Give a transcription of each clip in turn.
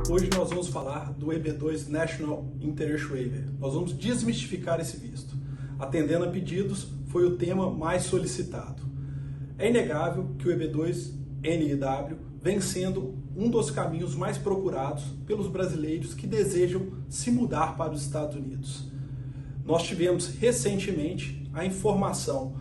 Hoje nós vamos falar do EB2 National Interest Waiver. Nós vamos desmistificar esse visto. Atendendo a pedidos, foi o tema mais solicitado. É inegável que o EB2 NIW vem sendo um dos caminhos mais procurados pelos brasileiros que desejam se mudar para os Estados Unidos. Nós tivemos recentemente a informação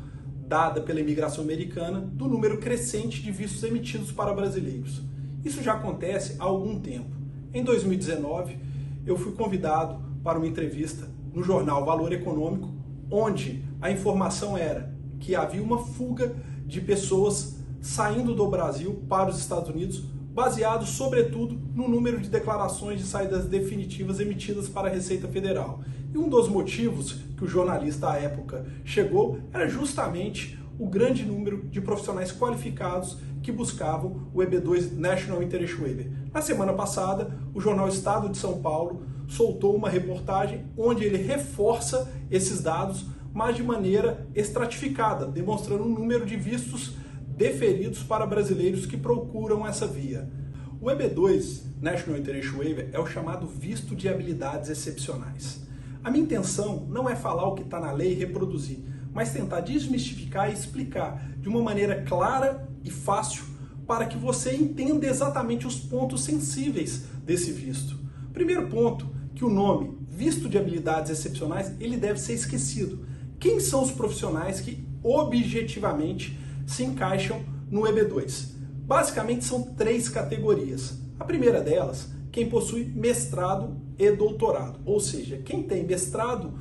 dada pela imigração americana do número crescente de vistos emitidos para brasileiros. Isso já acontece há algum tempo. Em 2019, eu fui convidado para uma entrevista no jornal Valor Econômico, onde a informação era que havia uma fuga de pessoas saindo do Brasil para os Estados Unidos, baseado sobretudo no número de declarações de saídas definitivas emitidas para a Receita Federal. E um dos motivos que o jornalista à época chegou era justamente o grande número de profissionais qualificados que buscavam o EB2 National Interest Waiver. Na semana passada, o jornal Estado de São Paulo soltou uma reportagem onde ele reforça esses dados, mas de maneira estratificada, demonstrando o número de vistos deferidos para brasileiros que procuram essa via. O EB2 National Interest Waiver é o chamado visto de habilidades excepcionais. A minha intenção não é falar o que está na lei e reproduzir, mas tentar desmistificar e explicar de uma maneira clara e fácil para que você entenda exatamente os pontos sensíveis desse visto. Primeiro ponto, que o nome visto de habilidades excepcionais, ele deve ser esquecido. Quem são os profissionais que objetivamente se encaixam no EB2? Basicamente são três categorias. A primeira delas, quem possui mestrado e doutorado, ou seja, quem tem mestrado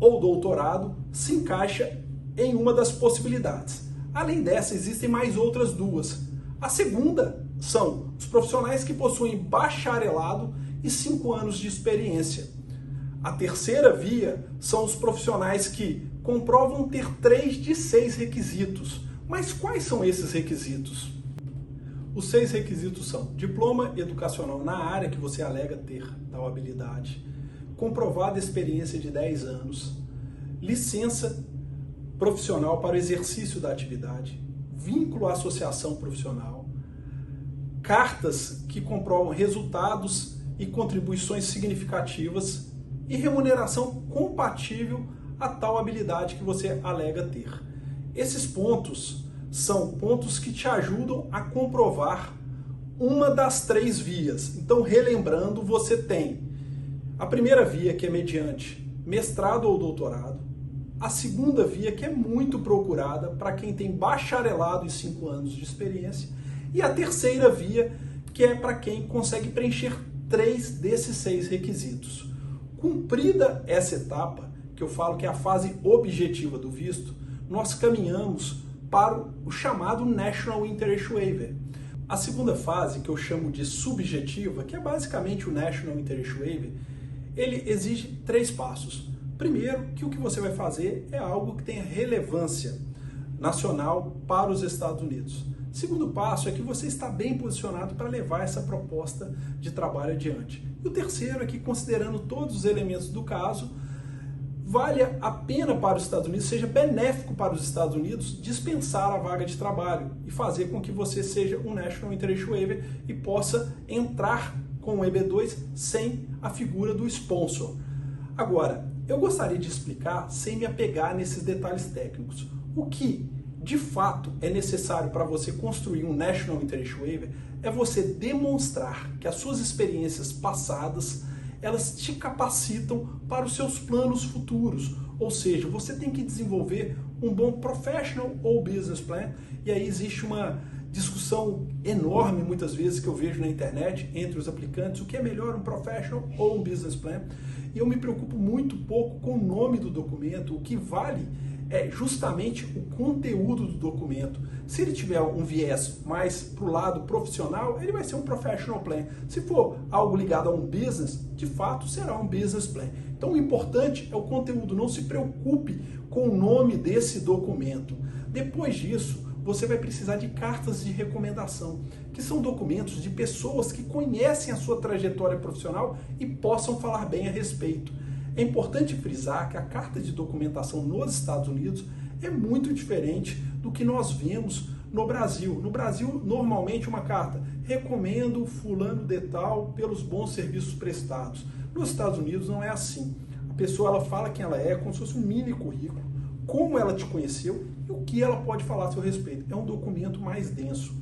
ou doutorado se encaixa em uma das possibilidades. Além dessa, existem mais outras duas. A segunda são os profissionais que possuem bacharelado e 5 anos de experiência. A terceira via são os profissionais que comprovam ter 3 de 6 requisitos. Mas quais são esses requisitos? Os 6 requisitos são diploma educacional na área que você alega ter tal habilidade, comprovada experiência de 10 anos, licença profissional para o exercício da atividade, vínculo à associação profissional, cartas que comprovam resultados e contribuições significativas e remuneração compatível a tal habilidade que você alega ter. Esses pontos são pontos que te ajudam a comprovar uma das 3 vias. Então, relembrando, você tem a primeira via, que é mediante mestrado ou doutorado, a segunda via, que é muito procurada para quem tem bacharelado e 5 anos de experiência, e a terceira via, que é para quem consegue preencher 3 desses 6 requisitos. Cumprida essa etapa, que eu falo que é a fase objetiva do visto, nós caminhamos para o chamado National Interest Waiver. A segunda fase, que eu chamo de subjetiva, que é basicamente o National Interest Waiver, ele exige 3 passos. Primeiro, que o que você vai fazer é algo que tenha relevância nacional para os Estados Unidos. Segundo passo é que você está bem posicionado para levar essa proposta de trabalho adiante. E o terceiro é que, considerando todos os elementos do caso, vale a pena para os Estados Unidos, seja benéfico para os Estados Unidos dispensar a vaga de trabalho e fazer com que você seja um National Interest Waiver e possa entrar com o EB2 sem a figura do sponsor. Agora, eu gostaria de explicar, sem me apegar nesses detalhes técnicos, o que de fato é necessário para você construir um National Interest Waiver é você demonstrar que as suas experiências passadas elas te capacitam para os seus planos futuros. Ou seja, você tem que desenvolver um bom professional ou business plan, e aí existe uma discussão enorme muitas vezes que eu vejo na internet entre os aplicantes, o que é melhor, um professional ou um business plan, e eu me preocupo muito pouco com o nome do documento. O que vale é justamente o conteúdo do documento. Se ele tiver um viés mais para o lado profissional, ele vai ser um professional plan. Se for algo ligado a um business, de fato será um business plan. Então o importante é o conteúdo, não se preocupe com o nome desse documento. Depois disso, você vai precisar de cartas de recomendação, que são documentos de pessoas que conhecem a sua trajetória profissional e possam falar bem a respeito. É importante frisar que a carta de documentação nos Estados Unidos é muito diferente do que nós vemos no Brasil. No Brasil, normalmente uma carta, recomendo fulano de tal pelos bons serviços prestados. Nos Estados Unidos não é assim. A pessoa ela fala quem ela é, como se fosse um mini currículo, como ela te conheceu e o que ela pode falar a seu respeito. É um documento mais denso.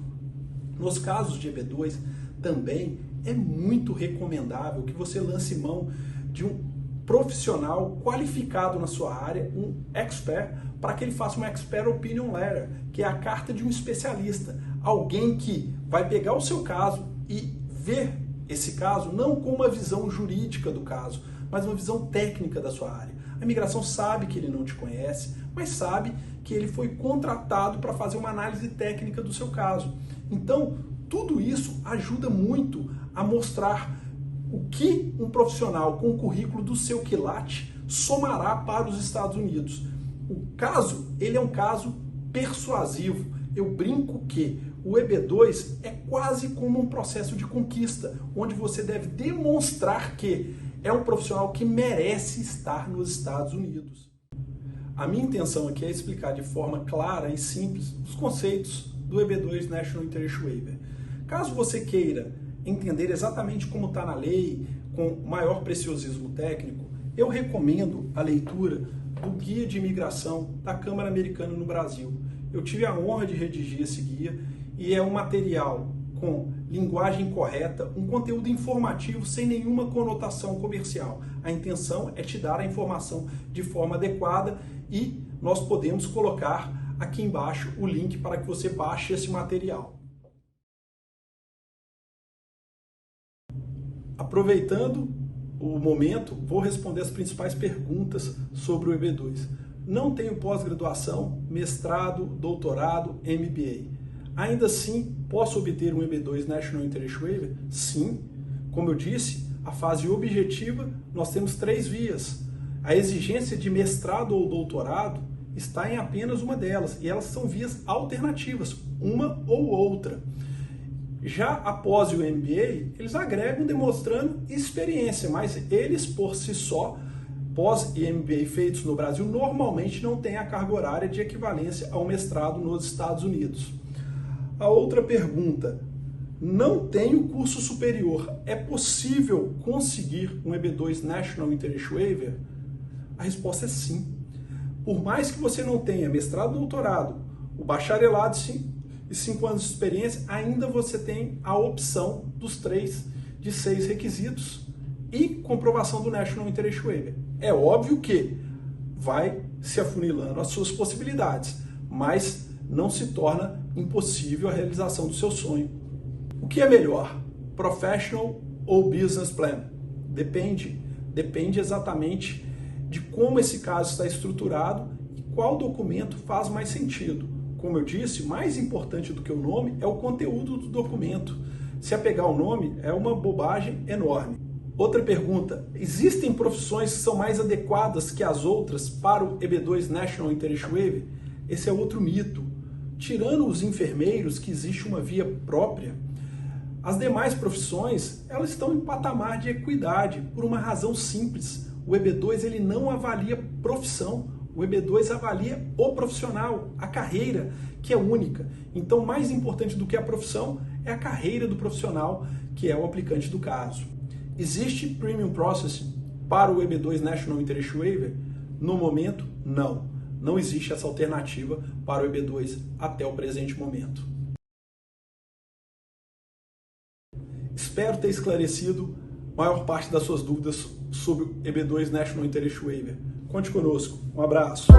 Nos casos de EB2, também é muito recomendável que você lance mão de um profissional qualificado na sua área, um expert, para que ele faça uma Expert Opinion Letter, que é a carta de um especialista. Alguém que vai pegar o seu caso e ver esse caso não com uma visão jurídica do caso, mas uma visão técnica da sua área. A imigração sabe que ele não te conhece, mas sabe que ele foi contratado para fazer uma análise técnica do seu caso. Então, tudo isso ajuda muito a mostrar o que um profissional com o currículo do seu quilate somará para os Estados Unidos. O caso, ele é um caso persuasivo. Eu brinco que o EB2 é quase como um processo de conquista, onde você deve demonstrar que é um profissional que merece estar nos Estados Unidos. A minha intenção aqui é explicar de forma clara e simples os conceitos do EB2 National Interest Waiver. Caso você queira entender exatamente como está na lei, com maior preciosismo técnico, eu recomendo a leitura do Guia de Imigração da Câmara Americana no Brasil. Eu tive a honra de redigir esse guia e é um material com linguagem correta, um conteúdo informativo sem nenhuma conotação comercial. A intenção é te dar a informação de forma adequada e nós podemos colocar aqui embaixo o link para que você baixe esse material. Aproveitando o momento, vou responder as principais perguntas sobre o EB2. Não tenho pós-graduação, mestrado, doutorado, MBA. Ainda assim, posso obter um EB2 National Interest Waiver? Sim. Como eu disse, a fase objetiva, nós temos 3 vias. A exigência de mestrado ou doutorado está em apenas uma delas, e elas são vias alternativas, uma ou outra. Já após o MBA, eles agregam demonstrando experiência, mas eles por si só, pós e MBA feitos no Brasil, normalmente não têm a carga horária de equivalência ao mestrado nos Estados Unidos. A outra pergunta, não tenho curso superior, é possível conseguir um EB2 National Interest Waiver? A resposta é sim. Por mais que você não tenha mestrado, doutorado, o bacharelado e 5 anos de experiência, ainda você tem a opção dos 3 de 6 requisitos e comprovação do National Interest Waiver. É óbvio que vai se afunilando as suas possibilidades, mas não se torna impossível a realização do seu sonho. O que é melhor? Professional ou Business Plan? Depende exatamente de como esse caso está estruturado e qual documento faz mais sentido. Como eu disse, mais importante do que o nome é o conteúdo do documento. Se apegar ao nome é uma bobagem enorme. Outra pergunta, existem profissões que são mais adequadas que as outras para o EB2 National Interest Waiver? Esse é outro mito. Tirando os enfermeiros, que existe uma via própria, as demais profissões elas estão em patamar de equidade por uma razão simples. O EB2 ele não avalia profissão, o EB2 avalia o profissional, a carreira, que é única. Então, mais importante do que a profissão é a carreira do profissional, que é o aplicante do caso. Existe Premium Processing para o EB2 National Interest Waiver? No momento, não. Não existe essa alternativa para o EB2 até o presente momento. Espero ter esclarecido a maior parte das suas dúvidas sobre o EB2 National Interest Waiver. Conte conosco. Um abraço.